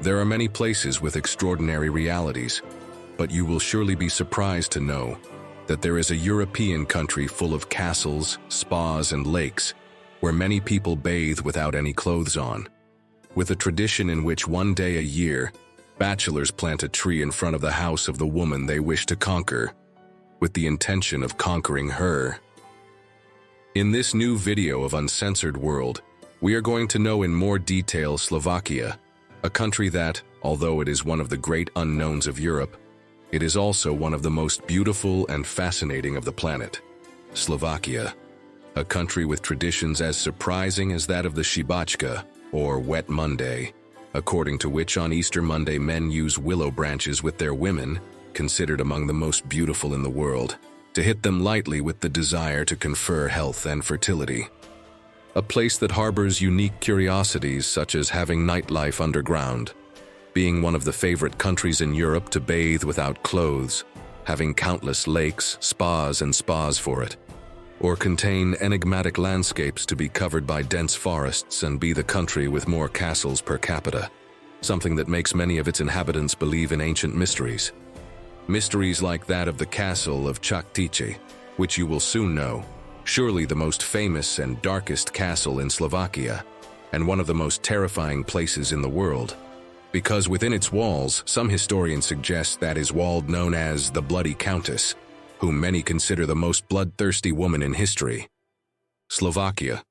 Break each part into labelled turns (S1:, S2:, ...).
S1: There are many places with extraordinary realities, but you will surely be surprised to know that there is a European country full of castles, spas, and lakes where many people bathe without any clothes on, with a tradition in which one day a year, bachelors plant a tree in front of the house of the woman they wish to conquer, with the intention of conquering her. In this new video of Uncensored World, we are going to know in more detail Slovakia, a country that, although it is one of the great unknowns of Europe, it is also one of the most beautiful and fascinating of the planet. Slovakia, a country with traditions as surprising as that of the Shibachka, or Wet Monday, according to which on Easter Monday men use willow branches with their women, considered among the most beautiful in the world, to hit them lightly with the desire to confer health and fertility. A place that harbors unique curiosities such as having nightlife underground, being one of the favorite countries in Europe to bathe without clothes, having countless lakes, spas for it, or contain enigmatic landscapes to be covered by dense forests and be the country with more castles per capita, something that makes many of its inhabitants believe in ancient mysteries. Mysteries like that of the castle of Chaktice, which you will soon know, surely the most famous and darkest castle in Slovakia, and one of the most terrifying places in the world, because within its walls, some historians suggest that is walled known as the Bloody Countess, whom many consider the most bloodthirsty woman in history. Slovakia,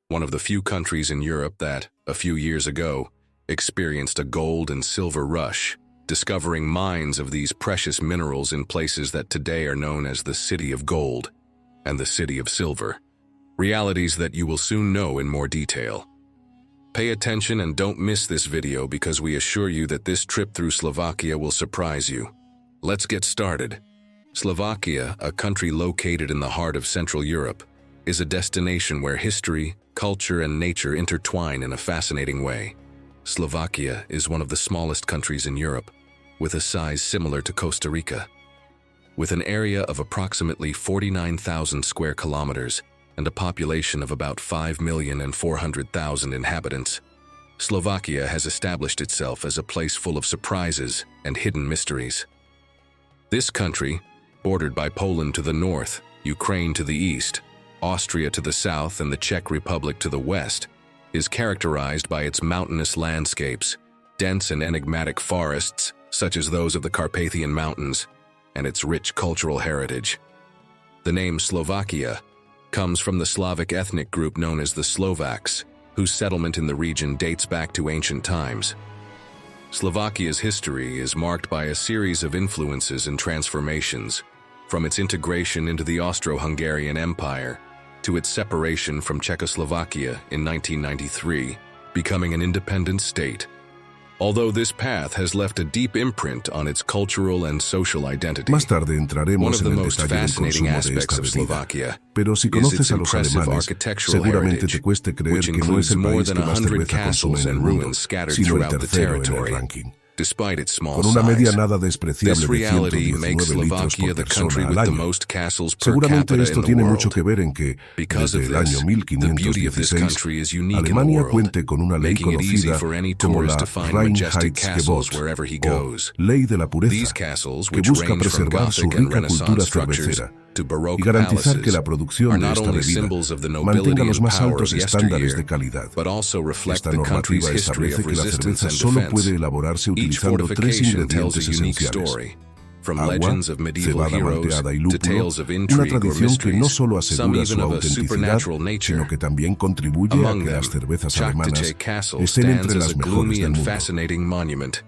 S1: one of the few countries in Europe that, a few years ago, experienced a gold and silver rush, discovering mines of these precious minerals in places that today are known as the City of Gold and the City of Silver, realities that you will soon know in more detail. Pay attention and don't miss this video because we assure you that this trip through Slovakia will surprise you. Let's get started. Slovakia, a country located in the heart of Central Europe, is a destination where history, culture, and nature intertwine in a fascinating way. Slovakia is one of the smallest countries in Europe, with a size similar to Costa Rica. With an area of approximately 49,000 square kilometers and a population of about 5,400,000 inhabitants, Slovakia has established itself as a place full of surprises and hidden mysteries. This country, bordered by Poland to the north, Ukraine to the east, Austria to the south, and the Czech Republic to the west, is characterized by its mountainous landscapes, dense and enigmatic forests, such as those of the Carpathian Mountains, and its rich cultural heritage. The name Slovakia comes from the Slavic ethnic group known as the Slovaks, whose settlement in the region dates back to ancient times. Slovakia's history is marked by a series of influences and transformations, from its integration into the Austro-Hungarian Empire to its separation from Czechoslovakia in 1993, becoming an independent state. Although this path has left a deep imprint on its cultural and social identity.
S2: Más tarde entraremos en el detalle del consumo de esta bebida, pero si conoces a los alemanes, seguramente te cueste creer que no es el país que más cerveza consume en el mundo, sino el tercero en el ranking. Con una media nada despreciable de 119 litros por persona al año. Seguramente esto tiene mucho que ver en que, desde el año 1516, Alemania cuente con una ley conocida como la Reinheitsgebot, o Ley de la Pureza, que busca preservar su rica cultura cervecera y garantizar que la producción de esta bebida mantenga los más altos estándares de calidad. Esta normativa establece que la cerveza solo puede elaborarse utilizando tres ingredientes esenciales: agua, cebada malteada y lúpulo, una tradición que no solo asegura su autenticidad, sino que también contribuye a que las cervezas alemanas estén entre las mejores del mundo.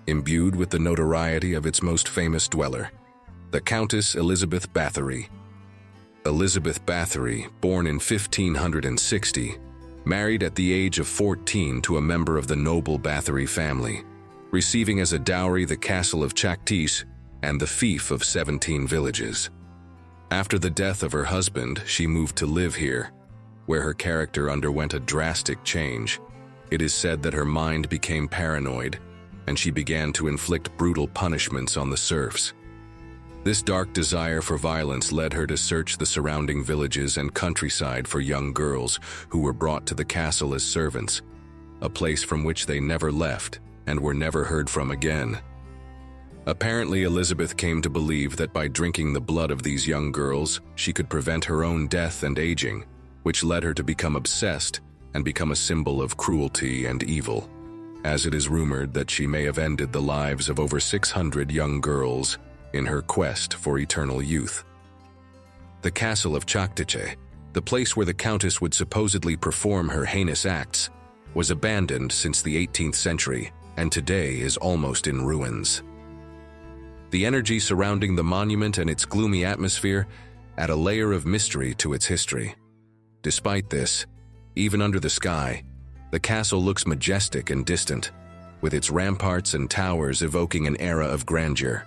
S1: Imbued with the notoriety of its most famous dweller, the Countess Elizabeth Bathory. Elizabeth Bathory, born in 1560, married at the age of 14 to a member of the noble Bathory family, receiving as a dowry the castle of Chaktice and the fief of 17 villages. After the death of her husband, she moved to live here, where her character underwent a drastic change. It is said that her mind became paranoid, and she began to inflict brutal punishments on the serfs. This dark desire for violence led her to search the surrounding villages and countryside for young girls who were brought to the castle as servants, a place from which they never left and were never heard from again. Apparently, Elizabeth came to believe that by drinking the blood of these young girls, she could prevent her own death and aging, which led her to become obsessed and become a symbol of cruelty and evil, as it is rumored that she may have ended the lives of over 600 young girls in her quest for eternal youth. The castle of Choctache, the place where the countess would supposedly perform her heinous acts, was abandoned since the 18th century and today is almost in ruins. The energy surrounding the monument and its gloomy atmosphere add a layer of mystery to its history. Despite this, even under the sky, the castle looks majestic and distant, with its ramparts and towers evoking an era of grandeur.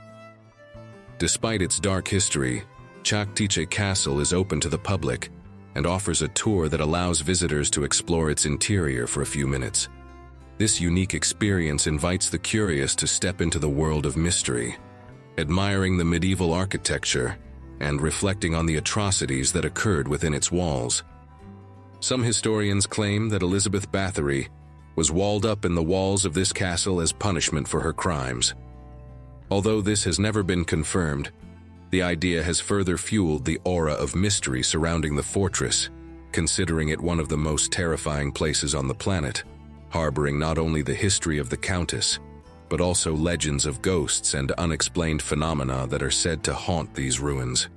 S1: Despite its dark history, Choctache Castle is open to the public and offers a tour that allows visitors to explore its interior for a few minutes. This unique experience invites the curious to step into the world of mystery, admiring the medieval architecture and reflecting on the atrocities that occurred within its walls. Some historians claim that Elizabeth Bathory was walled up in the walls of this castle as punishment for her crimes. Although this has never been confirmed, the idea has further fueled the aura of mystery surrounding the fortress, considering it one of the most terrifying places on the planet, harboring not only the history of the countess, but also legends of ghosts and unexplained phenomena that are said to haunt these ruins.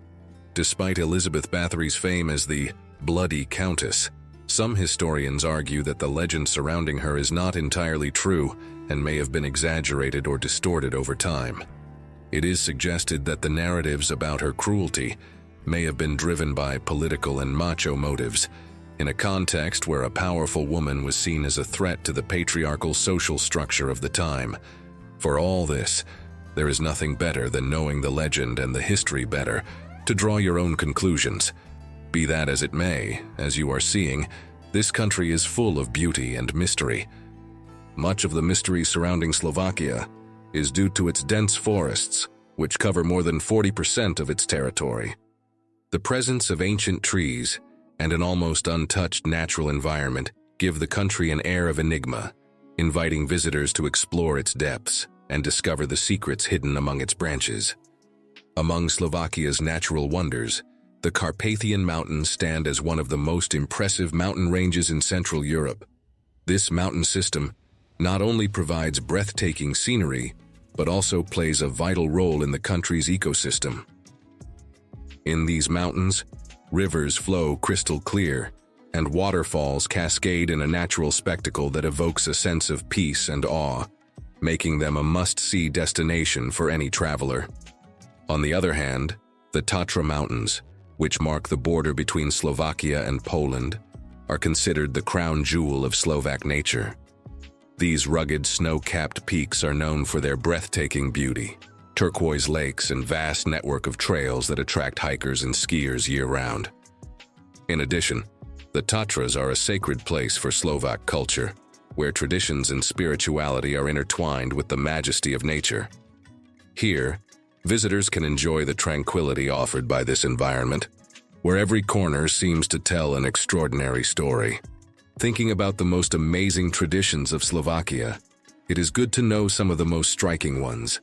S1: Despite Elizabeth Bathory's fame as the Bloody Countess, some historians argue that the legend surrounding her is not entirely true and may have been exaggerated or distorted over time. It is suggested that the narratives about her cruelty may have been driven by political and macho motives, in a context where a powerful woman was seen as a threat to the patriarchal social structure of the time. For all this, there is nothing better than knowing the legend and the history better to draw your own conclusions. Be that as it may, as you are seeing, this country is full of beauty and mystery. Much of the mystery surrounding Slovakia is due to its dense forests, which cover more than 40% of its territory. The presence of ancient trees and an almost untouched natural environment give the country an air of enigma, inviting visitors to explore its depths and discover the secrets hidden among its branches. Among Slovakia's natural wonders, the Carpathian Mountains stand as one of the most impressive mountain ranges in Central Europe. This mountain system not only provides breathtaking scenery, but also plays a vital role in the country's ecosystem. In these mountains, rivers flow crystal clear, and waterfalls cascade in a natural spectacle that evokes a sense of peace and awe, making them a must-see destination for any traveler. On the other hand, the Tatra Mountains, which mark the border between Slovakia and Poland, are considered the crown jewel of Slovak nature. These rugged snow-capped peaks are known for their breathtaking beauty, turquoise lakes and vast network of trails that attract hikers and skiers year-round. In addition, the Tatras are a sacred place for Slovak culture, where traditions and spirituality are intertwined with the majesty of nature. Here, visitors can enjoy the tranquility offered by this environment, where every corner seems to tell an extraordinary story. Thinking about the most amazing traditions of Slovakia, it is good to know some of the most striking ones.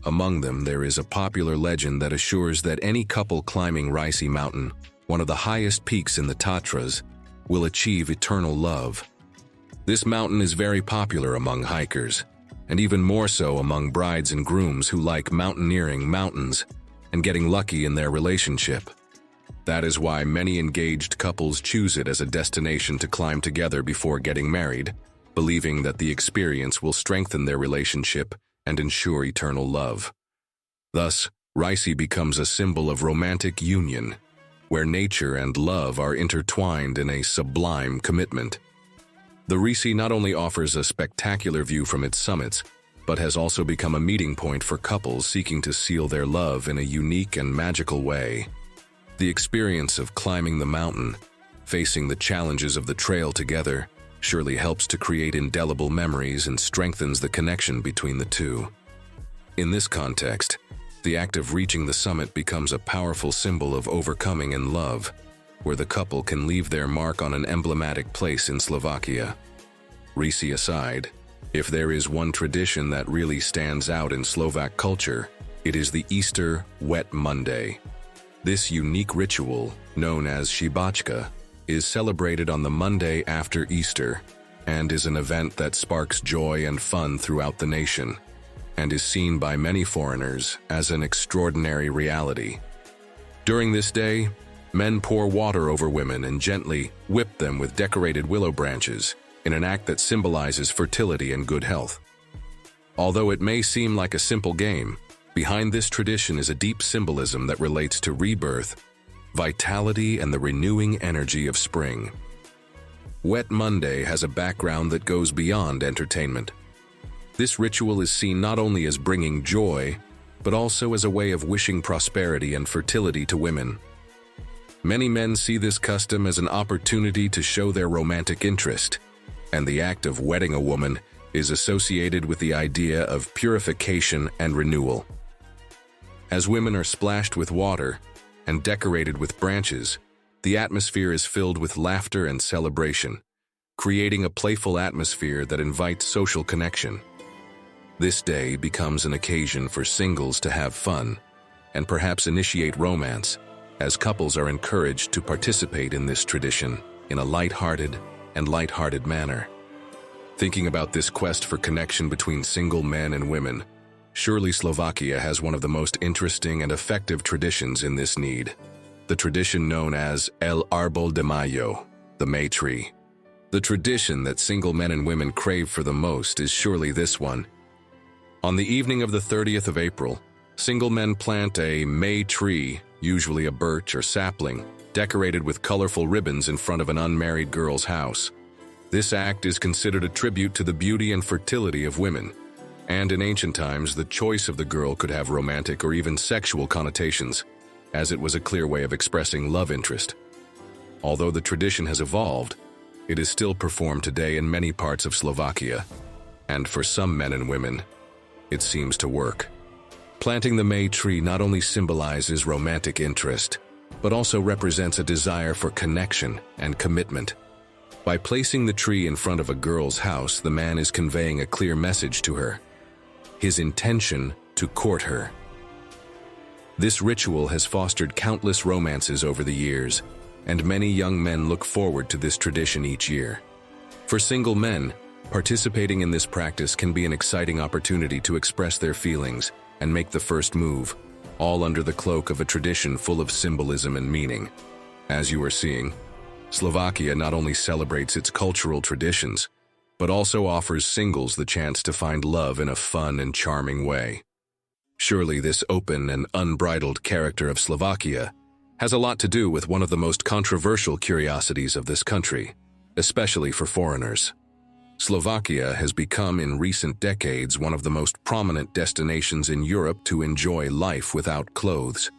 S1: Among them, there is a popular legend that assures that any couple climbing Risi Mountain, one of the highest peaks in the Tatras, will achieve eternal love. This mountain is very popular among hikers, and even more so among brides and grooms who like mountaineering mountains and getting lucky in their relationship. That is why many engaged couples choose it as a destination to climb together before getting married, believing that the experience will strengthen their relationship and ensure eternal love. Thus, Risi becomes a symbol of romantic union, where nature and love are intertwined in a sublime commitment. The Risi not only offers a spectacular view from its summits, but has also become a meeting point for couples seeking to seal their love in a unique and magical way. The experience of climbing the mountain, facing the challenges of the trail together, surely helps to create indelible memories and strengthens the connection between the two. In this context, the act of reaching the summit becomes a powerful symbol of overcoming in love, where the couple can leave their mark on an emblematic place in Slovakia. Risi aside, If there is one tradition that really stands out in Slovak culture, it is the Easter Wet Monday. This unique ritual, known as Shibačka, is celebrated on the Monday after Easter and is an event that sparks joy and fun throughout the nation and is seen by many foreigners as an extraordinary reality. During this day, men pour water over women and gently whip them with decorated willow branches in an act that symbolizes fertility and good health. Although it may seem like a simple game, behind this tradition is a deep symbolism that relates to rebirth, vitality, and the renewing energy of spring. Wet Monday has a background that goes beyond entertainment. This ritual is seen not only as bringing joy, but also as a way of wishing prosperity and fertility to women. Many men see this custom as an opportunity to show their romantic interest, and the act of wetting a woman is associated with the idea of purification and renewal. As women are splashed with water and decorated with branches, the atmosphere is filled with laughter and celebration, creating a playful atmosphere that invites social connection. This day becomes an occasion for singles to have fun and perhaps initiate romance, as couples are encouraged to participate in this tradition in a lighthearted manner. Thinking about this quest for connection between single men and women, surely Slovakia has one of the most interesting and effective traditions in this need. The tradition known as El Árbol de Mayo, the May tree. The tradition that single men and women crave for the most is surely this one. On the evening of the 30th of April, single men plant a May tree, usually a birch or sapling, decorated with colorful ribbons in front of an unmarried girl's house. This act is considered a tribute to the beauty and fertility of women, and in ancient times, the choice of the girl could have romantic or even sexual connotations, as it was a clear way of expressing love interest. Although the tradition has evolved, it is still performed today in many parts of Slovakia, and for some men and women, it seems to work. Planting the May tree not only symbolizes romantic interest, but also represents a desire for connection and commitment. By placing the tree in front of a girl's house, the man is conveying a clear message to her, his intention to court her. This ritual has fostered countless romances over the years, and many young men look forward to this tradition each year. For single men, participating in this practice can be an exciting opportunity to express their feelings and make the first move, all under the cloak of a tradition full of symbolism and meaning. As you are seeing, Slovakia not only celebrates its cultural traditions, but also offers singles the chance to find love in a fun and charming way. Surely this open and unbridled character of Slovakia has a lot to do with one of the most controversial curiosities of this country, especially for foreigners. Slovakia has become in recent decades one of the most prominent destinations in Europe to enjoy life without clothes.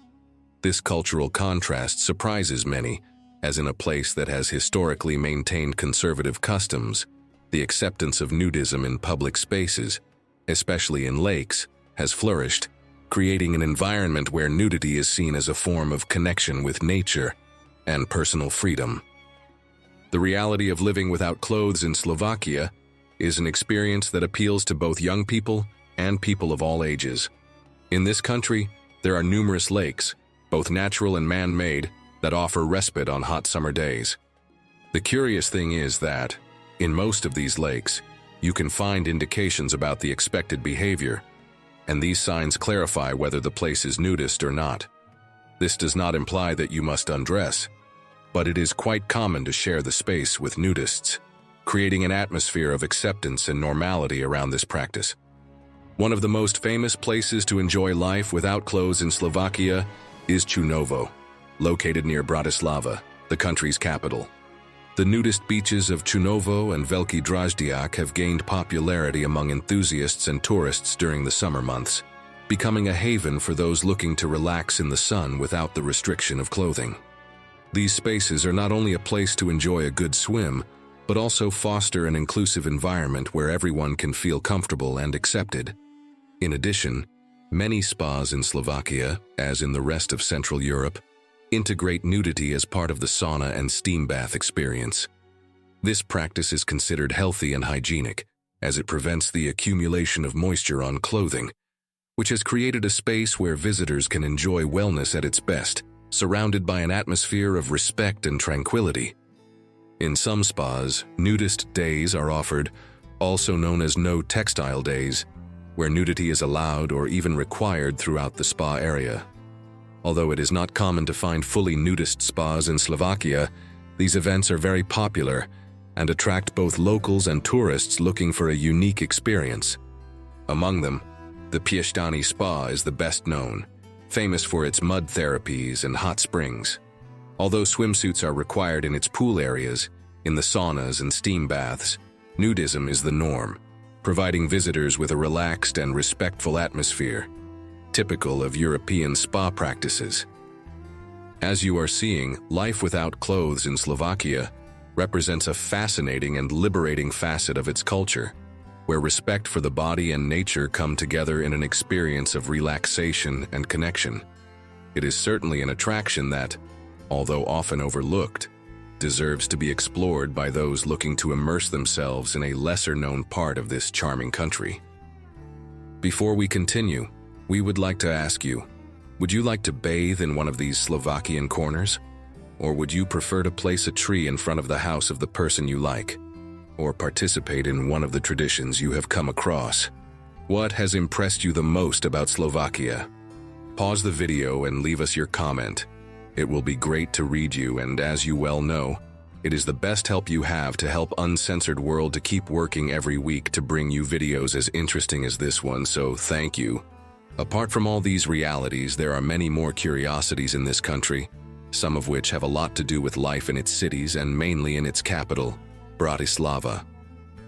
S1: This cultural contrast surprises many, as in a place that has historically maintained conservative customs, the acceptance of nudism in public spaces, especially in lakes, has flourished, creating an environment where nudity is seen as a form of connection with nature and personal freedom. The reality of living without clothes in Slovakia is an experience that appeals to both young people and people of all ages. In this country, there are numerous lakes, both natural and man-made, that offer respite on hot summer days. The curious thing is that, in most of these lakes, you can find indications about the expected behavior, and these signs clarify whether the place is nudist or not. This does not imply that you must undress, but it is quite common to share the space with nudists, creating an atmosphere of acceptance and normality around this practice. One of the most famous places to enjoy life without clothes in Slovakia is Čunovo, located near Bratislava, the country's capital. The nudist beaches of Čunovo and Veľký Dražďák have gained popularity among enthusiasts and tourists during the summer months, becoming a haven for those looking to relax in the sun without the restriction of clothing. These spaces are not only a place to enjoy a good swim, but also foster an inclusive environment where everyone can feel comfortable and accepted. In addition, many spas in Slovakia, as in the rest of Central Europe, integrate nudity as part of the sauna and steam bath experience. This practice is considered healthy and hygienic, as it prevents the accumulation of moisture on clothing, which has created a space where visitors can enjoy wellness at its best, surrounded by an atmosphere of respect and tranquility. In some spas, nudist days are offered, also known as no textile days, where nudity is allowed or even required throughout the spa area. Although it is not common to find fully nudist spas in Slovakia, these events are very popular and attract both locals and tourists looking for a unique experience. Among them, the Piestany Spa is the best known, famous for its mud therapies and hot springs. Although swimsuits are required in its pool areas, in the saunas and steam baths, nudism is the norm, providing visitors with a relaxed and respectful atmosphere, typical of European spa practices. As you are seeing, life without clothes in Slovakia represents a fascinating and liberating facet of its culture, where respect for the body and nature come together in an experience of relaxation and connection. It is certainly an attraction that, although often overlooked, deserves to be explored by those looking to immerse themselves in a lesser-known part of this charming country. Before we continue, we would like to ask you, would you like to bathe in one of these Slovakian corners? Or would you prefer to place a tree in front of the house of the person you like? Or participate in one of the traditions you have come across? What has impressed you the most about Slovakia? Pause the video and leave us your comment. It will be great to read you, and as you well know, it is the best help you have to help Uncensored World to keep working every week to bring you videos as interesting as this one, so thank you. Apart from all these realities, there are many more curiosities in this country, some of which have a lot to do with life in its cities and mainly in its capital, Bratislava.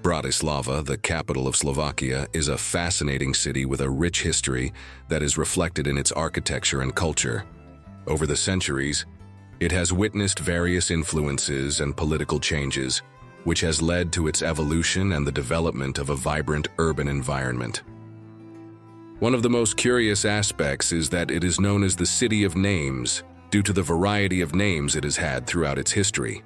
S1: Bratislava, the capital of Slovakia, is a fascinating city with a rich history that is reflected in its architecture and culture. Over the centuries, it has witnessed various influences and political changes, which has led to its evolution and the development of a vibrant urban environment. One of the most curious aspects is that it is known as the City of Names due to the variety of names it has had throughout its history.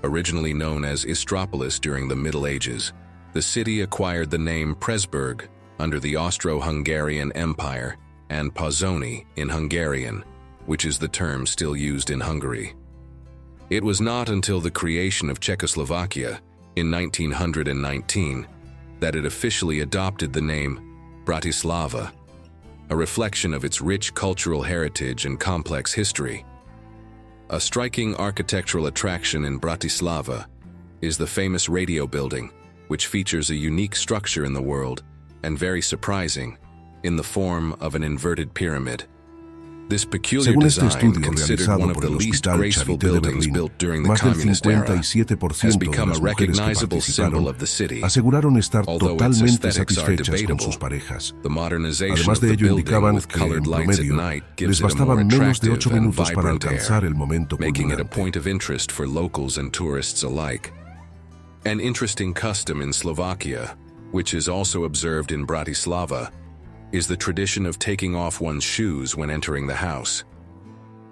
S1: Originally known as Istropolis during the Middle Ages, the city acquired the name Presburg under the Austro-Hungarian Empire and Pozsony in Hungarian, which is the term still used in Hungary. It was not until the creation of Czechoslovakia in 1919 that it officially adopted the name Bratislava, a reflection of its rich cultural heritage and complex history. A striking architectural attraction in Bratislava is the famous radio building, which features a unique structure in the world and very surprising, in the form of an inverted pyramid. This peculiar design, considered one of the least graceful buildings built during the communist era, has become a recognizable symbol of the city. Although its aesthetics are debatable, the modernization of the building with colored lights at night gives it a more attractive and vibrant air, making it a point of interest for locals and tourists alike. An interesting custom in Slovakia, which is also observed in Bratislava, is the tradition of taking off one's shoes when entering the house.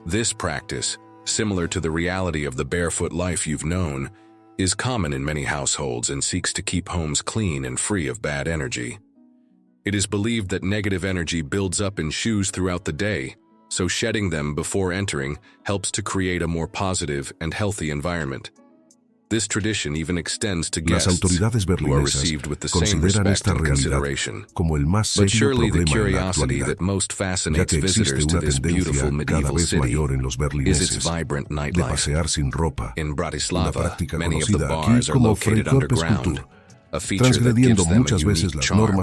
S1: This practice, similar to the reality of the barefoot life you've known, is common in many households and seeks to keep homes clean and free of bad energy. It is believed that negative energy builds up in shoes throughout the day, so shedding them before entering helps to create a more positive and healthy environment. This tradition even extends to guests who are received with the same respect and consideration. But surely the curiosity that most fascinates visitors to this beautiful medieval city is its vibrant nightlife. In Bratislava, many of the bars are located underground, a feature that gives them a unique charm.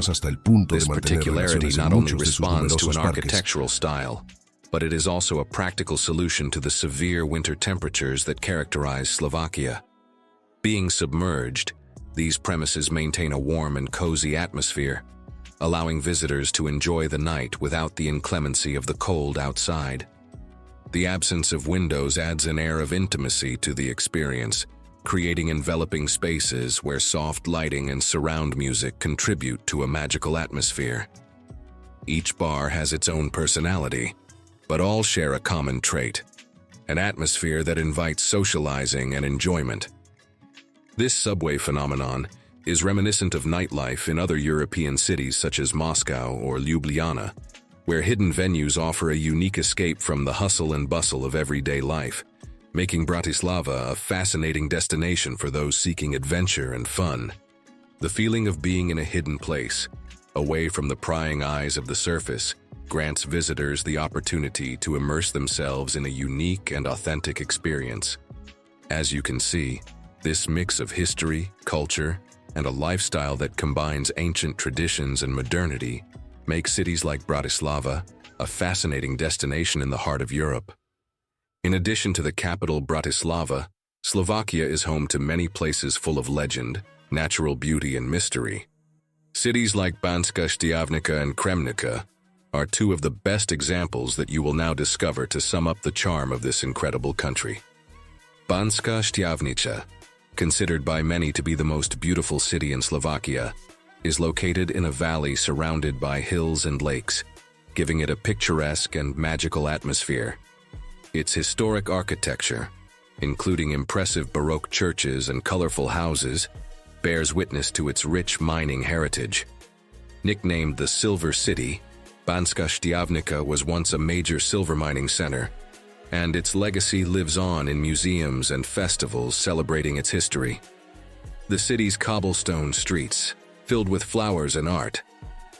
S1: This particularity not only responds to an architectural style, but it is also a practical solution to the severe winter temperatures that characterize Slovakia. Being submerged, these premises maintain a warm and cozy atmosphere, allowing visitors to enjoy the night without the inclemency of the cold outside. The absence of windows adds an air of intimacy to the experience, creating enveloping spaces where soft lighting and surround music contribute to a magical atmosphere. Each bar has its own personality, but all share a common trait: an atmosphere that invites socializing and enjoyment. This subway phenomenon is reminiscent of nightlife in other European cities such as Moscow or Ljubljana, where hidden venues offer a unique escape from the hustle and bustle of everyday life, making Bratislava a fascinating destination for those seeking adventure and fun. The feeling of being in a hidden place, away from the prying eyes of the surface, grants visitors the opportunity to immerse themselves in a unique and authentic experience. As you can see, this mix of history, culture, and a lifestyle that combines ancient traditions and modernity makes cities like Bratislava a fascinating destination in the heart of Europe. In addition to the capital Bratislava, Slovakia is home to many places full of legend, natural beauty, and mystery. Cities like Banská Štiavnica and Kremnica are two of the best examples that you will now discover to sum up the charm of this incredible country. Banská Štiavnica, considered by many to be the most beautiful city in Slovakia, is located in a valley surrounded by hills and lakes, giving it a picturesque and magical atmosphere. Its historic architecture, including impressive Baroque churches and colorful houses, bears witness to its rich mining heritage. Nicknamed the Silver City, Banská Štiavnica was once a major silver mining center, and its legacy lives on in museums and festivals celebrating its history. The city's cobblestone streets, filled with flowers and art,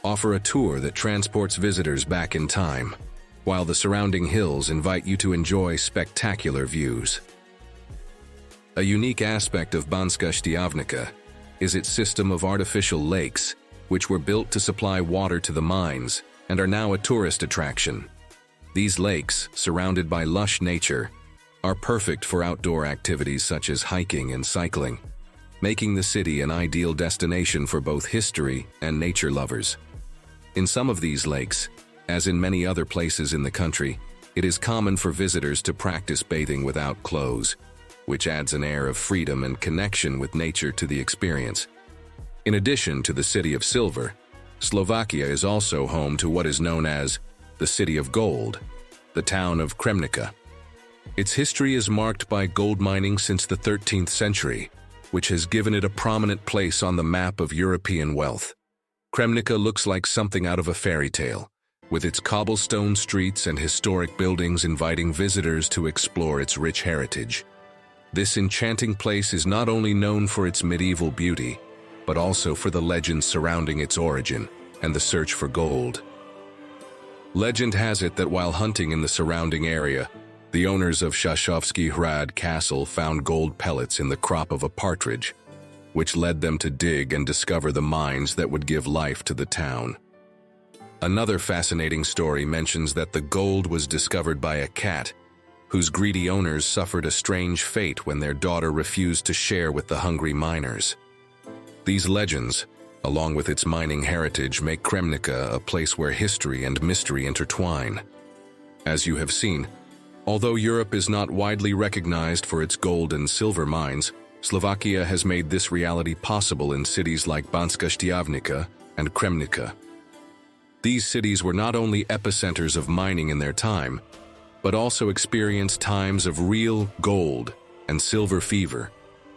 S1: offer a tour that transports visitors back in time, while the surrounding hills invite you to enjoy spectacular views. A unique aspect of Banská Štiavnica is its system of artificial lakes, which were built to supply water to the mines and are now a tourist attraction. These lakes, surrounded by lush nature, are perfect for outdoor activities such as hiking and cycling, making the city an ideal destination for both history and nature lovers. In some of these lakes, as in many other places in the country, it is common for visitors to practice bathing without clothes, which adds an air of freedom and connection with nature to the experience. In addition to the City of Silver, Slovakia is also home to what is known as the City of Gold, the town of Kremnica. Its history is marked by gold mining since the 13th century, which has given it a prominent place on the map of European wealth. Kremnica looks like something out of a fairy tale, with its cobblestone streets and historic buildings inviting visitors to explore its rich heritage. This enchanting place is not only known for its medieval beauty, but also for the legends surrounding its origin and the search for gold. Legend has it that while hunting in the surrounding area, the owners of Šašovský hrad Castle found gold pellets in the crop of a partridge, which led them to dig and discover the mines that would give life to the town. Another fascinating story mentions that the gold was discovered by a cat, whose greedy owners suffered a strange fate when their daughter refused to share with the hungry miners. These legends, along with its mining heritage, make Kremnica a place where history and mystery intertwine. As you have seen, although Europe is not widely recognized for its gold and silver mines, Slovakia has made this reality possible in cities like Banská Štiavnica and Kremnica. These cities were not only epicenters of mining in their time, but also experienced times of real gold and silver fever,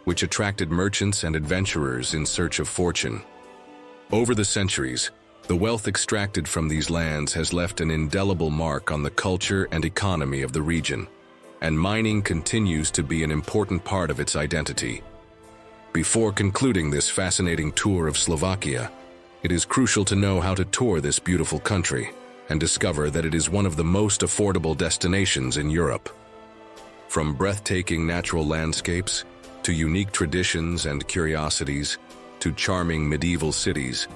S1: which attracted merchants and adventurers in search of fortune. Over the centuries, the wealth extracted from these lands has left an indelible mark on the culture and economy of the region, and mining continues to be an important part of its identity. Before concluding this fascinating tour of Slovakia, it is crucial to know how to tour this beautiful country and discover that it is one of the most affordable destinations in Europe. From breathtaking natural landscapes, to unique traditions and curiosities, to charming medieval cities,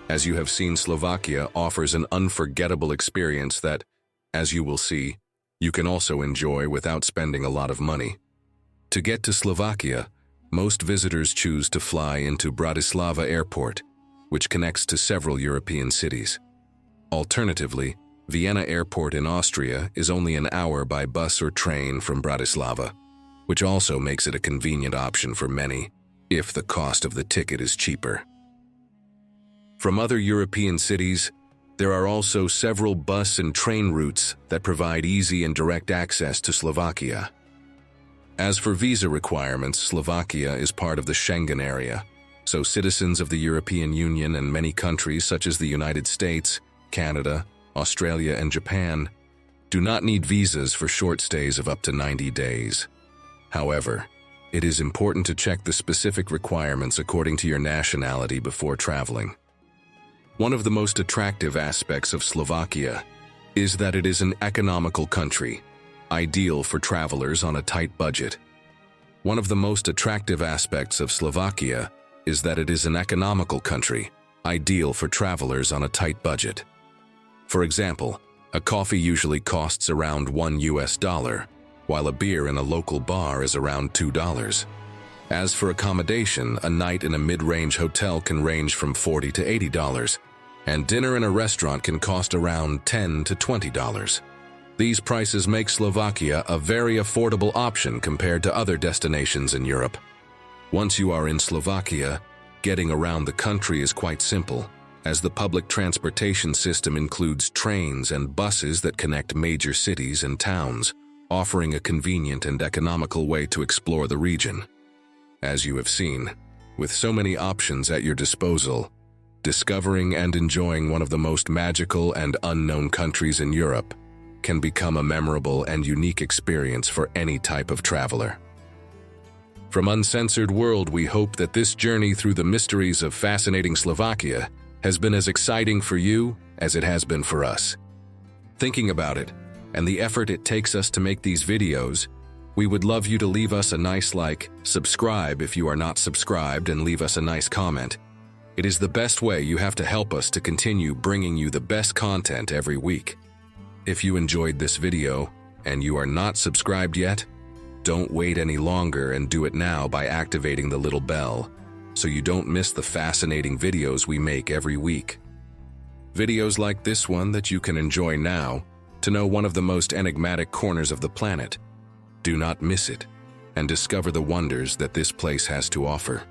S1: as you have seen, Slovakia offers an unforgettable experience that, as you will see, you can also enjoy without spending a lot of money. To get to Slovakia, most visitors choose to fly into Bratislava Airport, which connects to several European cities. Alternatively, Vienna Airport in Austria is only an hour by bus or train from Bratislava, which also makes it a convenient option for many, if the cost of the ticket is cheaper. From other European cities, there are also several bus and train routes that provide easy and direct access to Slovakia. As for visa requirements, Slovakia is part of the Schengen area, so citizens of the European Union and many countries such as the United States, Canada, Australia, and Japan do not need visas for short stays of up to 90 days. However, it is important to check the specific requirements according to your nationality before traveling. One of the most attractive aspects of Slovakia is that it is an economical country, ideal for travelers on a tight budget. One of the most attractive aspects of Slovakia is that it is an economical country, ideal for travelers on a tight budget. For example, a coffee usually costs around $1, while a beer in a local bar is around $2. As for accommodation, a night in a mid-range hotel can range from $40 to $80, and dinner in a restaurant can cost around $10 to $20. These prices make Slovakia a very affordable option compared to other destinations in Europe. Once you are in Slovakia, getting around the country is quite simple, as the public transportation system includes trains and buses that connect major cities and towns, offering a convenient and economical way to explore the region. As you have seen, with so many options at your disposal, discovering and enjoying one of the most magical and unknown countries in Europe can become a memorable and unique experience for any type of traveler. From Uncensored World, we hope that this journey through the mysteries of fascinating Slovakia has been as exciting for you as it has been for us. Thinking about it, and the effort it takes us to make these videos, we would love you to leave us a nice like, subscribe if you are not subscribed, and leave us a nice comment. It is the best way you have to help us to continue bringing you the best content every week. If you enjoyed this video, and you are not subscribed yet, don't wait any longer and do it now by activating the little bell, so you don't miss the fascinating videos we make every week. Videos like this one that you can enjoy now to know one of the most enigmatic corners of the planet. Do not miss it and discover the wonders that this place has to offer.